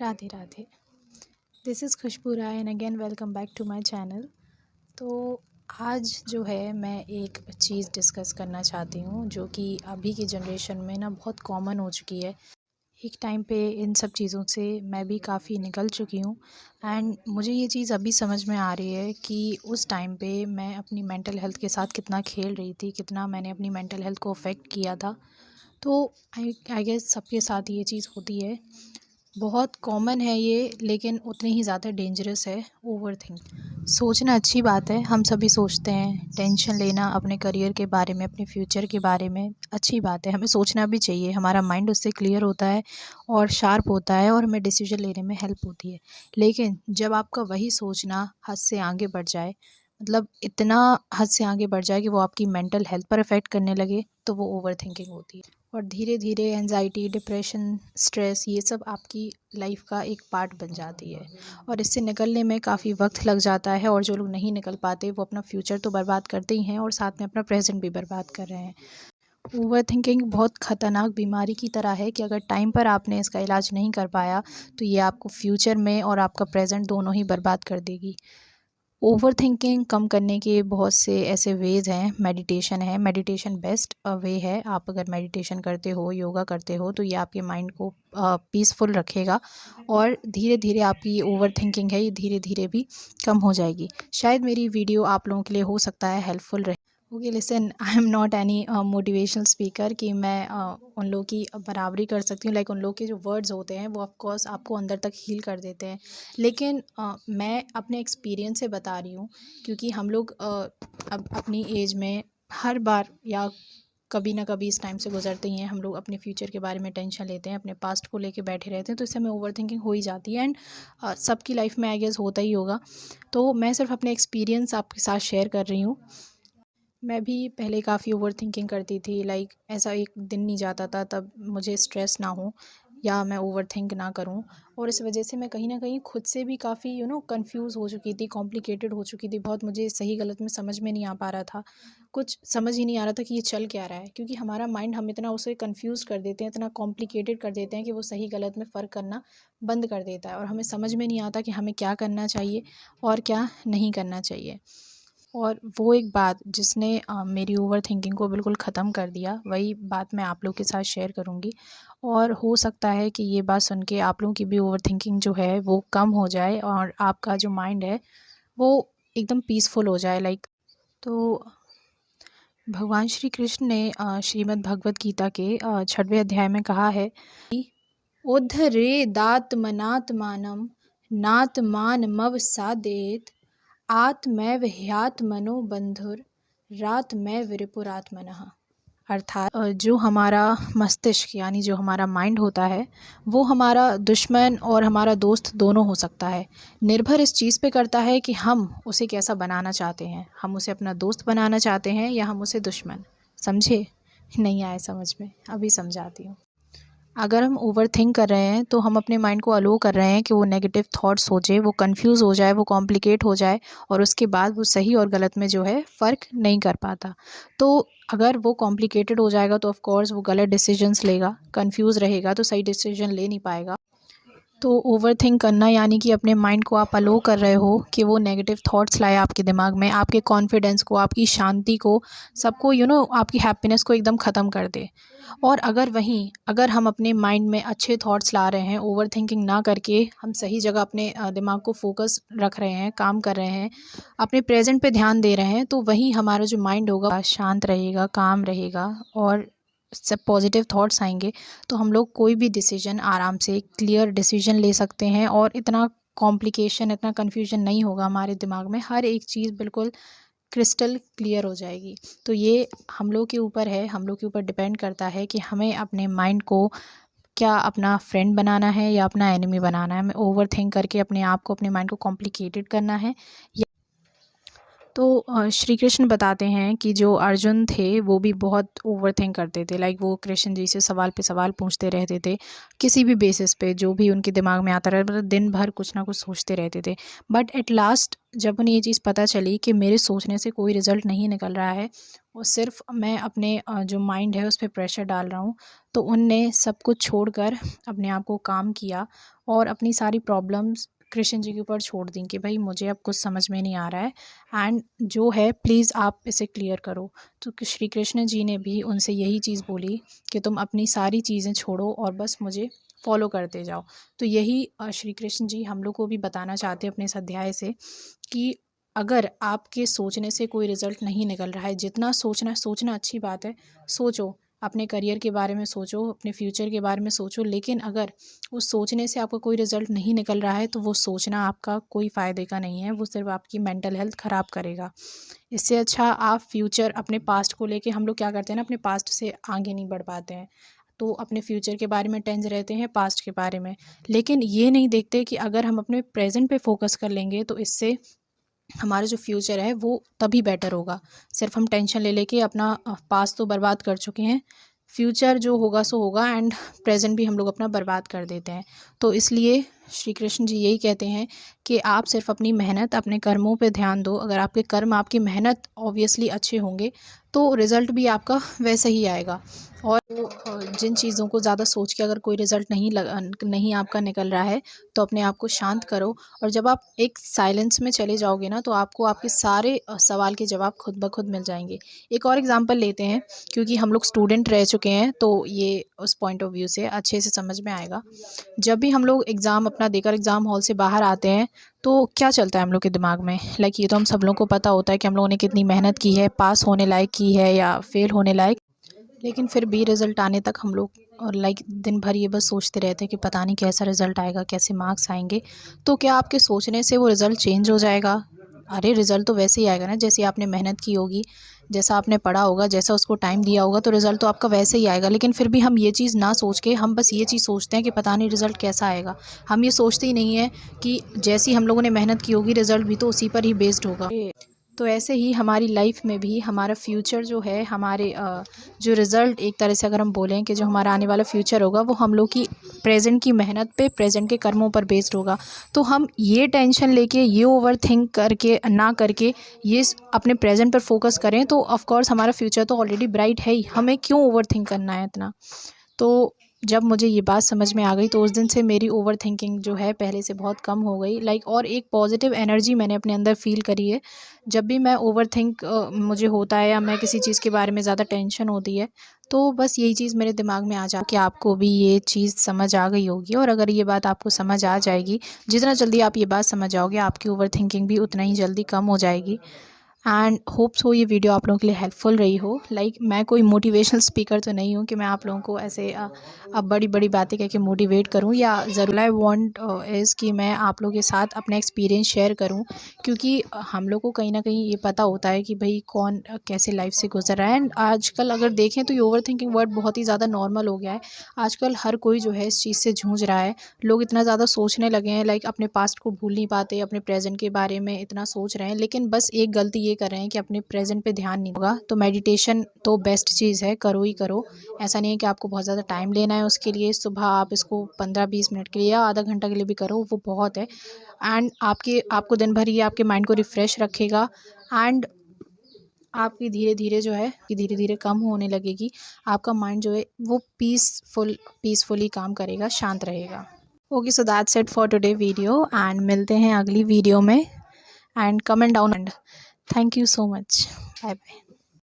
Radhe Radhe. This is Khushboo Rai and again welcome back to my channel. तो आज जो है मैं एक चीज़ डिस्कस करना चाहती हूँ जो कि अभी की जनरेशन में ना बहुत कॉमन हो चुकी है। एक टाइम पे इन सब चीज़ों से मैं भी काफ़ी निकल चुकी हूँ एंड मुझे ये चीज़ अभी समझ में आ रही है कि उस टाइम पे मैं अपनी मेंटल हेल्थ के साथ कितना खेल रही थी, कितना मैंने अपनी मेंटल हेल्थ को अफेक्ट किया था। तो आई गेस सबके साथ ये चीज़ होती है। बहुत कॉमन है ये, लेकिन उतनी ही ज़्यादा डेंजरस है ओवरथिंक। सोचना अच्छी बात है, हम सभी सोचते हैं। टेंशन लेना अपने करियर के बारे में, अपने फ्यूचर के बारे में अच्छी बात है, हमें सोचना भी चाहिए। हमारा माइंड उससे क्लियर होता है और शार्प होता है और हमें डिसीजन लेने में हेल्प होती है। लेकिन जब आपका वही सोचना हद से आगे बढ़ जाए, मतलब इतना हद से आगे बढ़ जाए कि वो आपकी मेंटल हेल्थ पर इफ़ेक्ट करने लगे, तो वो ओवर थिंकिंग होती है। और धीरे धीरे एंजाइटी, डिप्रेशन, स्ट्रेस, ये सब आपकी लाइफ का एक पार्ट बन जाती है और इससे निकलने में काफ़ी वक्त लग जाता है। और जो लोग नहीं निकल पाते वो अपना फ्यूचर तो बर्बाद करते ही हैं और साथ में अपना प्रेजेंट भी बर्बाद कर रहे हैं। ओवर थिंकिंग बहुत ख़तरनाक बीमारी की तरह है कि अगर टाइम पर आपने इसका इलाज नहीं कर पाया तो ये आपको फ्यूचर में और आपका प्रेजेंट दोनों ही बर्बाद कर देगी। ओवर थिंकिंग कम करने के बहुत से ऐसे वेज़ हैं। मेडिटेशन है, मेडिटेशन बेस्ट वे है। आप अगर मेडिटेशन करते हो, योगा करते हो, तो ये आपके माइंड को पीसफुल रखेगा और धीरे धीरे आपकी ओवर थिंकिंग है ये धीरे धीरे भी कम हो जाएगी। शायद मेरी वीडियो आप लोगों के लिए हो सकता है हेल्पफुल रहे। Okay listen, I am not any motivational speaker कि मैं उन लोगों की बराबरी कर सकती हूँ। लाइक उन लोग के जो वर्ड्स होते हैं वो ऑफ कोर्स आपको अंदर तक हील कर देते हैं, लेकिन मैं अपने एक्सपीरियंस से बता रही हूँ। क्योंकि हम लोग अब अपनी एज में हर बार या कभी ना कभी इस टाइम से गुजरते ही हैं। हम लोग अपने फ्यूचर के बारे में टेंशन लेते हैं, अपने पास्ट को लेके बैठे रहते हैं, तो इससे हमें ओवर थिंकिंग हो ही जाती है एंड सबकी लाइफ में आई गेस होता ही होगा। तो मैं सिर्फ अपने एक्सपीरियंस आपके साथ शेयर कर रही हूँ। मैं भी पहले काफ़ी ओवर थिंकिंग करती थी। लाइक ऐसा एक दिन नहीं जाता था तब मुझे स्ट्रेस ना हो या मैं ओवर थिंक ना करूं। और इस वजह से मैं कहीं ना कहीं खुद से भी काफ़ी कंफ्यूज हो चुकी थी, कॉम्प्लिकेटेड हो चुकी थी बहुत। मुझे सही गलत में समझ में नहीं आ पा रहा था, कुछ समझ ही नहीं आ रहा था कि ये चल क्या रहा है। क्योंकि हमारा माइंड हम इतना उसे कंफ्यूज कर देते हैं, इतना कॉम्प्लिकेटेड कर देते हैं कि वो सही गलत में फ़र्क करना बंद कर देता है और हमें समझ में नहीं आता कि हमें क्या करना चाहिए और क्या नहीं करना चाहिए। और वो एक बात जिसने मेरी ओवर थिंकिंग को बिल्कुल ख़त्म कर दिया, वही बात मैं आप लोग के साथ शेयर करूँगी। और हो सकता है कि ये बात सुन के आप लोगों की भी ओवर थिंकिंग जो है वो कम हो जाए और आपका जो माइंड है वो एकदम पीसफुल हो जाए। लाइक तो भगवान श्री कृष्ण ने श्रीमद् भगवत गीता के 6वें अध्याय में कहा है कि उद्धरेदात्मनात्मानं नात्मानमवसादेत आत्मैव ह्यात्मनो बंधुरात्मैव रिपुरात्मनः। अर्थात जो हमारा मस्तिष्क यानी जो हमारा माइंड होता है वो हमारा दुश्मन और हमारा दोस्त दोनों हो सकता है। निर्भर इस चीज़ पे करता है कि हम उसे कैसा बनाना चाहते हैं। हम उसे अपना दोस्त बनाना चाहते हैं या हम उसे दुश्मन। समझे? नहीं आए समझ में? अभी समझाती हूँ। अगर हम ओवर थिंक कर रहे हैं तो हम अपने माइंड को अलो कर रहे हैं कि वो नेगेटिव थॉट्स सोचे, वो कंफ्यूज हो जाए, वो कॉम्प्लिकेट हो जाए और उसके बाद वो सही और गलत में जो है फ़र्क नहीं कर पाता। तो अगर वो कॉम्प्लिकेटेड हो जाएगा तो ऑफ कोर्स वो गलत डिसीजंस लेगा, कंफ्यूज रहेगा तो सही डिसीजन ले नहीं पाएगा। तो ओवरथिंक करना यानी कि अपने माइंड को आप अलो कर रहे हो कि वो नेगेटिव थॉट्स लाए आपके दिमाग में, आपके कॉन्फिडेंस को, आपकी शांति को, सबको आपकी हैप्पीनेस को एकदम ख़त्म कर दे। और अगर हम अपने माइंड में अच्छे थॉट्स ला रहे हैं, ओवरथिंकिंग ना करके हम सही जगह अपने दिमाग को फोकस रख रहे हैं, काम कर रहे हैं, अपने प्रेजेंट पे ध्यान दे रहे हैं, तो वहीं हमारा जो माइंड होगा शांत रहेगा, काम रहेगा और सब पॉजिटिव थॉट्स आएंगे। तो हम लोग कोई भी डिसीजन आराम से क्लियर डिसीजन ले सकते हैं और इतना कॉम्प्लिकेशन, इतना कन्फ्यूजन नहीं होगा हमारे दिमाग में। हर एक चीज़ बिल्कुल क्रिस्टल क्लियर हो जाएगी। तो ये हम लोग के ऊपर है, हम लोग के ऊपर डिपेंड करता है कि हमें अपने माइंड को क्या अपना फ्रेंड बनाना है या अपना एनिमी बनाना है। हमें ओवर थिंक करके अपने आप को, अपने माइंड को कॉम्प्लिकेटेड करना है। तो श्री कृष्ण बताते हैं कि जो अर्जुन थे वो भी बहुत ओवरथिंक करते थे। लाइक वो कृष्ण जी से सवाल पे सवाल पूछते रहते थे, किसी भी बेसिस पे जो भी उनके दिमाग में आता रहता, मतलब दिन भर कुछ ना कुछ सोचते रहते थे। बट एट लास्ट जब उन्हें ये चीज़ पता चली कि मेरे सोचने से कोई रिज़ल्ट नहीं निकल रहा है और सिर्फ मैं अपने जो माइंड है उस पर प्रेशर डाल रहा हूँ, तो उनने सब कुछ छोड़कर अपने आप को काम किया और अपनी सारी प्रॉब्लम्स कृष्ण जी के ऊपर छोड़ दी कि भाई मुझे अब कुछ समझ में नहीं आ रहा है एंड जो है प्लीज़ आप इसे क्लियर करो। तो श्री कृष्ण जी ने भी उनसे यही चीज़ बोली कि तुम अपनी सारी चीज़ें छोड़ो और बस मुझे फॉलो करते जाओ। तो यही श्री कृष्ण जी हम लोग को भी बताना चाहते हैं अपने इस अध्याय से कि अगर आपके सोचने से कोई रिज़ल्ट नहीं निकल रहा है, जितना सोचना अच्छी बात है, सोचो, अपने करियर के बारे में सोचो, अपने फ्यूचर के बारे में सोचो, लेकिन अगर उस सोचने से आपका कोई रिज़ल्ट नहीं निकल रहा है तो वो सोचना आपका कोई फ़ायदे का नहीं है, वो सिर्फ आपकी मेंटल हेल्थ ख़राब करेगा। इससे अच्छा आप फ्यूचर अपने पास्ट को लेके, हम लोग क्या करते हैं ना, अपने पास्ट से आगे नहीं बढ़ पाते हैं, तो अपने फ्यूचर के बारे में टेंस रहते हैं, पास्ट के बारे में, लेकिन ये नहीं देखते कि अगर हम अपने प्रेजेंट पे फोकस कर लेंगे तो इससे हमारा जो फ्यूचर है वो तभी बेटर होगा। सिर्फ हम टेंशन ले लेके अपना पास्ट तो बर्बाद कर चुके हैं, फ्यूचर जो होगा सो होगा एंड प्रेजेंट भी हम लोग अपना बर्बाद कर देते हैं। तो इसलिए श्री कृष्ण जी यही कहते हैं कि आप सिर्फ अपनी मेहनत, अपने कर्मों पे ध्यान दो। अगर आपके कर्म, आपकी मेहनत ऑब्वियसली अच्छे होंगे तो रिज़ल्ट भी आपका वैसे ही आएगा। और जिन चीज़ों को ज़्यादा सोच के अगर कोई रिज़ल्ट नहीं आपका निकल रहा है तो अपने आप को शांत करो, और जब आप एक साइलेंस में चले जाओगे ना तो आपको आपके सारे सवाल के जवाब खुद ब खुद मिल जाएंगे। एक और एग्जांपल लेते हैं, क्योंकि हम लोग स्टूडेंट रह चुके हैं तो ये उस पॉइंट ऑफ व्यू से अच्छे से समझ में आएगा। जब भी हम लोग एग्ज़ाम अपना देकर एग्ज़ाम हॉल से बाहर आते हैं तो क्या चलता है हम लोग के दिमाग में? लाइक ये तो हम सब लोगों को पता होता है कि हम लोगों ने कितनी मेहनत की है, पास होने लायक की है या फेल होने लायक, लेकिन फिर भी रिज़ल्ट आने तक हम लोग और लाइक दिन भर ये बस सोचते रहते हैं कि पता नहीं कैसा रिज़ल्ट आएगा, कैसे मार्क्स आएंगे। तो क्या आपके सोचने से वो रिज़ल्ट चेंज हो जाएगा? अरे रिज़ल्ट तो वैसे ही आएगा ना, जैसे आपने मेहनत की होगी, जैसा आपने पढ़ा होगा, जैसा उसको टाइम दिया होगा, तो रिज़ल्ट तो आपका वैसे ही आएगा। लेकिन फिर भी हम ये चीज़ ना सोच के हम बस ये चीज़ सोचते हैं कि पता नहीं रिज़ल्ट कैसा आएगा। हम ये सोचते ही नहीं है कि जैसी हम लोगों ने मेहनत की होगी रिज़ल्ट भी तो उसी पर ही बेस्ड होगा। तो ऐसे ही हमारी लाइफ में भी हमारा फ्यूचर जो है, हमारे जो रिज़ल्ट, एक तरह से अगर हम बोलें कि जो हमारा आने वाला फ्यूचर होगा वो हम लोग की प्रेजेंट की मेहनत पे, प्रेजेंट के कर्मों पर बेस्ड होगा। तो हम ये टेंशन लेके, ये ओवर थिंक करके ना करके ये अपने प्रेजेंट पर फोकस करें तो ऑफ कोर्स हमारा फ्यूचर तो ऑलरेडी ब्राइट है ही, हमें क्यों ओवर थिंक करना है इतना। तो जब मुझे ये बात समझ में आ गई तो उस दिन से मेरी ओवर थिंकिंग जो है पहले से बहुत कम हो गई। लाइक और एक पॉजिटिव एनर्जी मैंने अपने अंदर फ़ील करी है। जब भी मैं ओवर थिंक मुझे होता है या मैं किसी चीज़ के बारे में ज़्यादा टेंशन होती है तो बस यही चीज़ मेरे दिमाग में आ जा कि आपको भी ये चीज़ समझ आ गई होगी। और अगर ये बात आपको समझ आ जाएगी, जितना जल्दी आप ये बात समझ जाओगे आपकी ओवर थिंकिंग भी उतना ही जल्दी कम हो जाएगी। एंड होप्स हो ये वीडियो आप लोगों के लिए हेल्पफुल रही हो। लाइक मैं कोई मोटिवेशनल स्पीकर तो नहीं हूँ कि मैं आप लोगों को ऐसे अब बड़ी बड़ी बातें कह के मोटिवेट करूँ, या ज़रूर आई वांट इज़ कि मैं आप लोगों के साथ अपना एक्सपीरियंस शेयर करूँ, क्योंकि हम लोग को कहीं ना कहीं ये पता होता है कि भाई कौन कैसे लाइफ से गुजर रहा है। एंड आजकल अगर देखें तो ये ओवर थिंकिंग वर्ड बहुत ही ज़्यादा नॉर्मल हो गया है। आजकल हर कोई जो है इस चीज़ से जूझ रहा है। लोग इतना ज़्यादा सोचने लगे हैं, लाइक अपने पास्ट को भूल नहीं पाते, अपने प्रेजेंट के बारे में इतना सोच रहे हैं, लेकिन बस एक गलती ये कर रहे हैं कि अपने प्रेजेंट पे ध्यान नहीं होगा। तो मेडिटेशन तो बेस्ट चीज़ है, करो ही करो। ऐसा नहीं है कि आपको बहुत ज़्यादा टाइम लेना है उसके लिए, सुबह आप इसको 15-20 मिनट के लिए या आधा घंटा के लिए भी करो, वो बहुत है। एंड आपको दिन भर ये आपके माइंड को रिफ़्रेश रखेगा एंड आपकी धीरे-धीरे जो है कि धीरे-धीरे कम होने लगेगी। आपका माइंड जो है वो पीसफुली काम करेगा, शांत रहेगा। Okay, so that's it for today video and मिलते हैं अगली वीडियो में। And comment down and thank you so much. Bye bye.